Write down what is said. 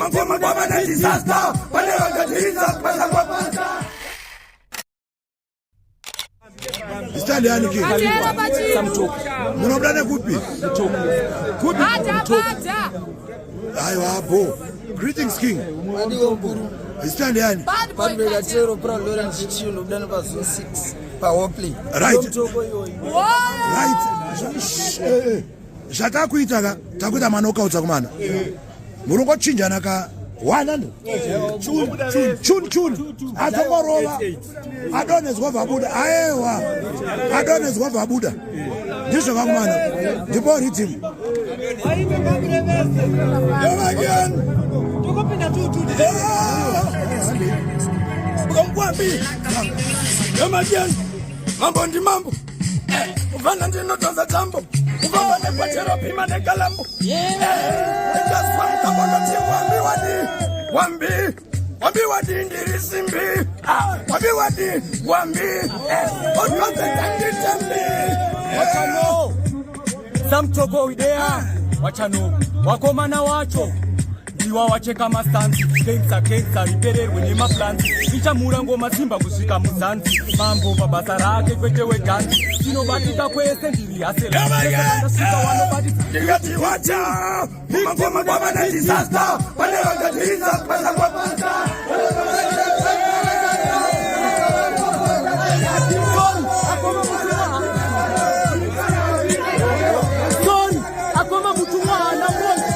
Mangoma baba na disaster. Pale wakatiza pesa kwa pesa. Italian king. Mnabrana kupi? Kupi? Ayo hapo. Greetings king. Italian. Bad boy Katero Pro Lawrence Chino done by 6 power play. Right. Right. Shata kuitaka takuta manoka utakumana. Murungo chinjana ka 100. Chun. Atomorola. Adones kwa vabuda. Aewa. Adones kwa vabuda. Ndisho kamana. Ndipo rhythm. Again. Tukopenda tu. Mkwambi. Again. Mambo ndi mambo. Uvana ndino tonza tambo. Uvana ne kwachero pima ne kalambo. Just one kabono tiwambi wadi ndirisimbi. Wambi wambi. Otote tangitambi. Wachano. Samtogo idea. Wachano. Wakomana wacho. Diwa wache kama stanzi. Kensa ripererwe ni maplanzi. Icha murango masimba kushika muzanzi. Mambo babasa rake kwetewe ganzi. Sino batika kwese ndiri asela. Digati wacha. Mangoma baba na disaster. Pale wakatiza pesa kwa pesa. Akoma mutumwa na mwana.